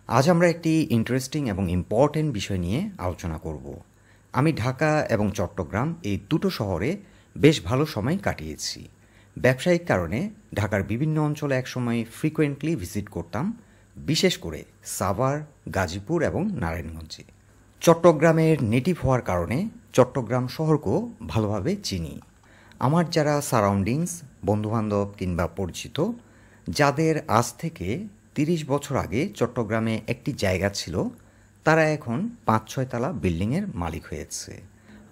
আজ আমরা একটি ইন্টারেস্টিং এবং ইম্পর্টেন্ট বিষয় নিয়ে আলোচনা করব। আমি ঢাকা এবং চট্টগ্রাম এই দুটো শহরে বেশ ভালো সময় কাটিয়েছি। ব্যবসায়িক কারণে ঢাকার বিভিন্ন অঞ্চলে একসময় ফ্রিকোয়েন্টলি ভিজিট করতাম, বিশেষ করে সাভার, গাজীপুর এবং নারায়ণগঞ্জে। চট্টগ্রামের নেটিভ হওয়ার কারণে চট্টগ্রাম শহরকেও ভালোভাবে চিনি। আমার যারা সারাউন্ডিংস, বন্ধুবান্ধব কিংবা পরিচিত, যাদের আজ থেকে ৩০ বছর আগে চট্টগ্রামে একটি জায়গা ছিল, তারা এখন ৫-৬ তলা বিল্ডিংয়ের মালিক হয়েছে।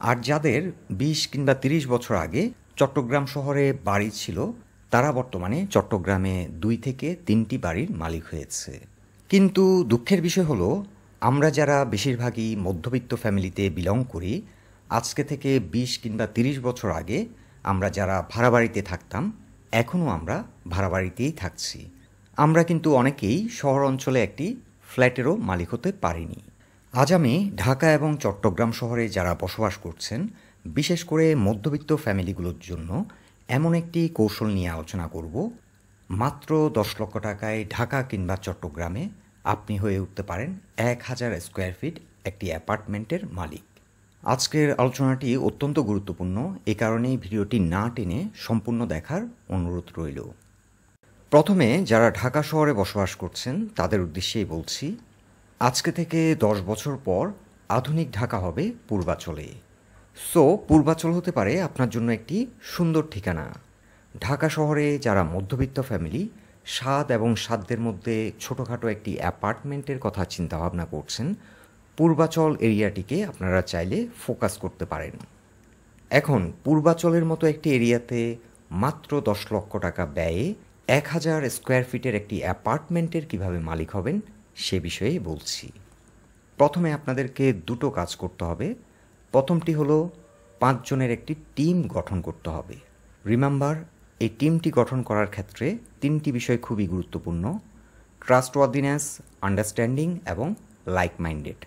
আর যাদের ২০ কিংবা ৩০ বছর আগে চট্টগ্রাম শহরে বাড়ি ছিল, তারা বর্তমানে চট্টগ্রামে ২ থেকে ৩টি বাড়ির মালিক হয়েছে। কিন্তু দুঃখের বিষয় হলো, আমরা যারা বেশিরভাগই মধ্যবিত্ত ফ্যামিলিতে বিলং করি, আজকে থেকে ২০ কিংবা ৩০ বছর আগে আমরা যারা ভাড়া বাড়িতে থাকতাম, এখনও আমরা ভাড়া বাড়িতেই থাকছি। আমরা কিন্তু অনেকেই শহর অঞ্চলে একটি ফ্ল্যাটেরও মালিক হতে পারিনি। আজ আমি ঢাকা এবং চট্টগ্রাম শহরে যারা বসবাস করছেন, বিশেষ করে মধ্যবিত্ত ফ্যামিলিগুলোর জন্য এমন একটি কৌশল নিয়ে আলোচনা করব। মাত্র ১০ লক্ষ টাকায় ঢাকা কিংবা চট্টগ্রামে আপনি হয়ে উঠতে পারেন ১,০০০ স্কোয়ার ফিট একটি অ্যাপার্টমেন্টের মালিক। আজকের আলোচনাটি অত্যন্ত গুরুত্বপূর্ণ, এ কারণেই ভিডিওটি না টেনে সম্পূর্ণ দেখার অনুরোধ রইল। প্রথমে যারা ঢাকা শহরে বসবাস করছেন তাদের উদ্দেশ্যেই বলছি, আজকে থেকে ১০ বছর পর আধুনিক ঢাকা হবে পূর্বাচলে। পূর্বাচল হতে পারে আপনার জন্য একটি সুন্দর ঠিকানা। ঢাকা শহরে যারা মধ্যবিত্ত ফ্যামিলি, স্বাদ এবং সাধ্যের মধ্যে ছোটোখাটো একটি অ্যাপার্টমেন্টের কথা চিন্তাভাবনা করছেন, পূর্বাচল এরিয়াটিকে আপনারা চাইলে ফোকাস করতে পারেন। এখন পূর্বাচলের মতো একটি এরিয়াতে মাত্র ১০ লক্ষ টাকা ব্যয়ে ১,০০০ স্কোয়ার ফিটের একটি অ্যাপার্টমেন্টের কিভাবে মালিক হবেন সে বিষয়ে বলছি। প্রথমে আপনাদেরকে দুটো কাজ করতে হবে। প্রথমটি হলো ৫ জনের একটি টিম গঠন করতে হবে। রিমেম্বার, এই টিমটি গঠন করার ক্ষেত্রে ৩টি বিষয় খুবই গুরুত্বপূর্ণ: ট্রাস্টওয়ার্দিনেস, আন্ডারস্ট্যান্ডিং এবং লাইক মাইন্ডেড।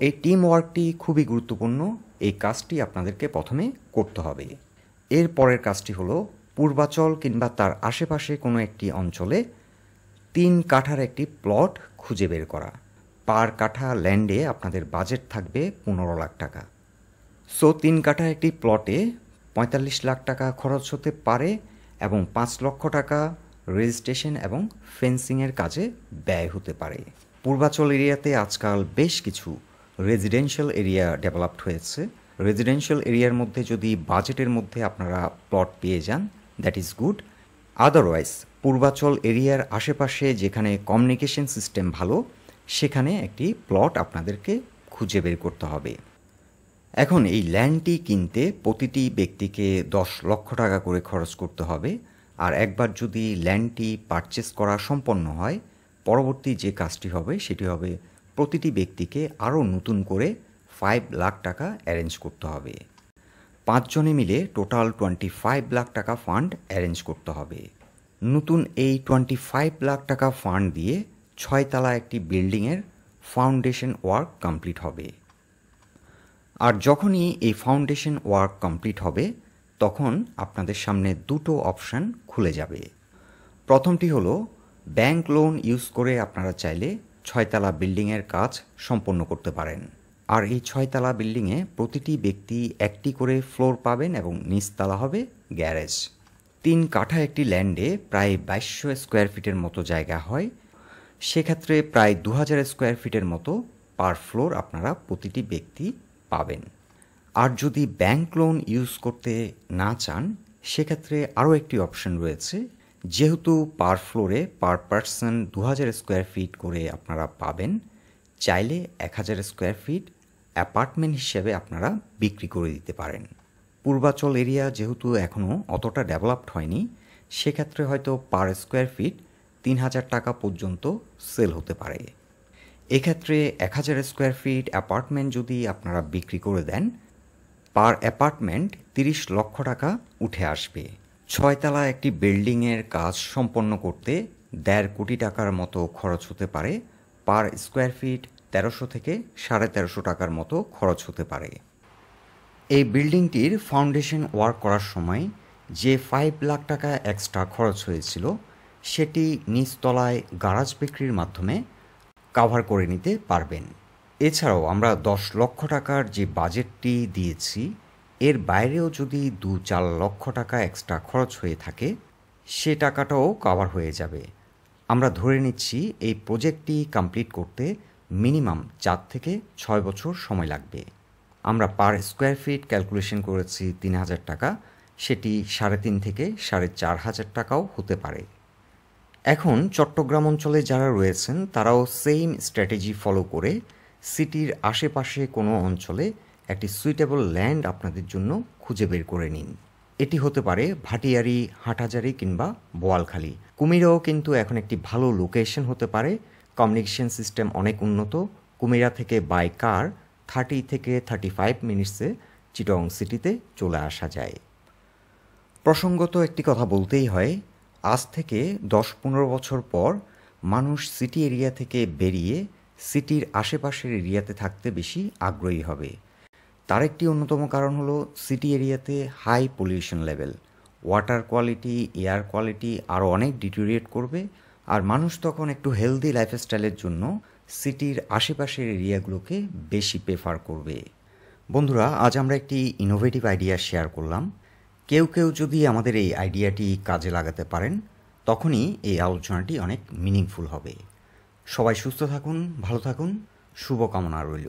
এই টিম ওয়ার্কটি খুবই গুরুত্বপূর্ণ। এই কাজটি আপনাদেরকে প্রথমে করতে হবে। এর পরের কাজটি হলো পূর্বাচল কিংবা তার আশেপাশে কোনো একটি অঞ্চলে ৩ কাঠার একটি প্লট খুঁজে বের করা। পার কাঠা ল্যান্ডে আপনাদের বাজেট থাকবে ১৫ লাখ টাকা। ৩ কাঠা একটি প্লটে ৪৫ লাখ টাকা খরচ হতে পারে এবং ৫ লক্ষ টাকা রেজিস্ট্রেশন এবং ফেন্সিংয়ের কাজে ব্যয় হতে পারে। পূর্বাচল এরিয়াতে আজকাল বেশ কিছু রেজিডেন্সিয়াল এরিয়া ডেভেলপড হয়েছে। রেজিডেন্সিয়াল এরিয়ার মধ্যে যদি বাজেটের মধ্যে আপনারা প্লট পেয়ে যান, that is good. Otherwise Purbachal এরিয়ার আশেপাশে যেখানে কমিউনিকেশন সিস্টেম ভালো, সেখানে একটি প্লট আপনাদেরকে খুঁজে বের করতে হবে। এখন এই ল্যান্ডটি কিনতে প্রতিটি ব্যক্তিকে ১০ লক্ষ টাকা করে খরচ করতে হবে। আর একবার যদি ল্যান্ডটি পারচেস করা সম্পন্ন হয়, পরবর্তী যে কাজটি হবে সেটি হবে প্রতিটি ব্যক্তিকে আরও নতুন করে ৫ লাখ টাকা অ্যারেঞ্জ করতে হবে। ৫ জনে মিলে টোটাল ২৫ লাখ টাকা ফান্ড অ্যারেঞ্জ করতে হবে। নতুন এই ২৫ লাখ টাকা ফান্ড দিয়ে ৬ তলা একটি বিল্ডিংয়ের ফাউন্ডেশন ওয়ার্ক কমপ্লিট হবে। আর যখনই এই ফাউন্ডেশন ওয়ার্ক কমপ্লিট হবে, তখন আপনাদের সামনে দুটো অপশান খুলে যাবে। প্রথমটি হলো ব্যাংক লোন ইউজ করে আপনারা চাইলে ৬ তলা বিল্ডিংয়ের কাজ সম্পন্ন করতে পারেন। আর এই ৬ তলা বিল্ডিংয়ে প্রতিটি ব্যক্তি একটি করে ফ্লোর পাবেন এবং নিচতলা হবে গ্যারেজ। ৩ কাঠা একটি ল্যান্ডে প্রায় ২২০০ স্কোয়ার ফিটের মতো জায়গা হয়। সেক্ষেত্রে প্রায় ২,০০০ স্কোয়ার ফিটের মতো পার ফ্লোর আপনারা প্রতিটি ব্যক্তি পাবেন। আর যদি ব্যাংক লোন ইউজ করতে না চান, সেক্ষেত্রে আরও একটি অপশন রয়েছে। যেহেতু পার ফ্লোরে পার পার্সন ২,০০০ স্কোয়ার ফিট করে আপনারা পাবেন, চাইলে ১,০০০ স্কোয়ার ফিট অ্যাপার্টমেন্ট হিসেবে আপনারা বিক্রি করে দিতে পারেন। পূর্বাচল এরিয়া যেহেতু এখনও অতটা ডেভেলপড হয়নি, সেক্ষেত্রে হয়তো পার স্কোয়ার ফিট ৩,০০০ টাকা পর্যন্ত সেল হতে পারে। এক্ষেত্রে ১,০০০ স্কোয়ার ফিট অ্যাপার্টমেন্ট যদি আপনারা বিক্রি করে দেন, পার অ্যাপার্টমেন্ট ৩০ লক্ষ টাকা উঠে আসবে। ৬ তলা একটি বিল্ডিংয়ের কাজ সম্পন্ন করতে ১.৫ কোটি টাকার মতো খরচ হতে পারে। পার স্কোয়ার ফিট ১৩০০ থেকে ১৩৫০ টাকার মতো খরচ হতে পারে। এই বিল্ডিংটির ফাউন্ডেশন ওয়ার্ক করার সময় যে ৫ লাখ টাকা এক্সট্রা খরচ হয়েছিল, সেটি নিচতলায় গারাজ বিক্রির মাধ্যমে কাভার করে নিতে পারবেন। এছাড়াও আমরা ১০ লক্ষ টাকার যে বাজেটটি দিয়েছি এর বাইরেও যদি ২-৪ লক্ষ টাকা এক্সট্রা খরচ হয়ে থাকে সে টাকাটাও কভার হয়ে যাবে। আমরা ধরে নিচ্ছি এই প্রজেক্টটি কমপ্লিট করতে মিনিমাম ৪ থেকে ৬ বছর সময় লাগবে। আমরা পার স্কোয়ার ফিট ক্যালকুলেশন করেছি ৩,০০০ টাকা, সেটি ৩.৫ থেকে ৪,৫০০ টাকাও হতে পারে। এখন চট্টগ্রাম অঞ্চলে যারা রয়েছেন তারাও সেম স্ট্র্যাটেজি ফলো করে সিটির আশেপাশে কোনো অঞ্চলে একটি সুইটেবল ল্যান্ড আপনাদের জন্য খুঁজে বের করে নিন। এটি হতে পারে ভাটিয়ারি, হাটহাজারী কিংবা বোয়ালখালী। কুমিরাও কিন্তু এখন একটি ভালো লোকেশন হতে পারে। কমিউনিকেশন সিস্টেম অনেক উন্নত। কুমিরা থেকে বাই কার 30 থেকে 35 মিনিটসে চিটং সিটিতে চলে আসা যায়। প্রসঙ্গত একটি কথা বলতেই হয়, আজ থেকে ১০-১৫ বছর পর মানুষ সিটি এরিয়া থেকে বেরিয়ে সিটির আশেপাশের এরিয়াতে থাকতে বেশি আগ্রহী হবে। তার একটি অন্যতম কারণ হলো সিটি এরিয়াতে high pollution level, water quality, air quality আরও অনেক ডিটেরিয়েট করবে, আর মানুষ তখন একটু হেলদি লাইফস্টাইলের জন্য সিটির আশেপাশের এরিয়াগুলোকে বেশি প্রেফার করবে। বন্ধুরা, আজ আমরা একটি ইনোভেটিভ আইডিয়া শেয়ার করলাম। কেউ কেউ যদি আমাদের এই আইডিয়াটি কাজে লাগাতে পারেন তখনই এই আলোচনাটি অনেক মিনিংফুল হবে। সবাই সুস্থ থাকুন, ভালো থাকুন, শুভকামনা রইল।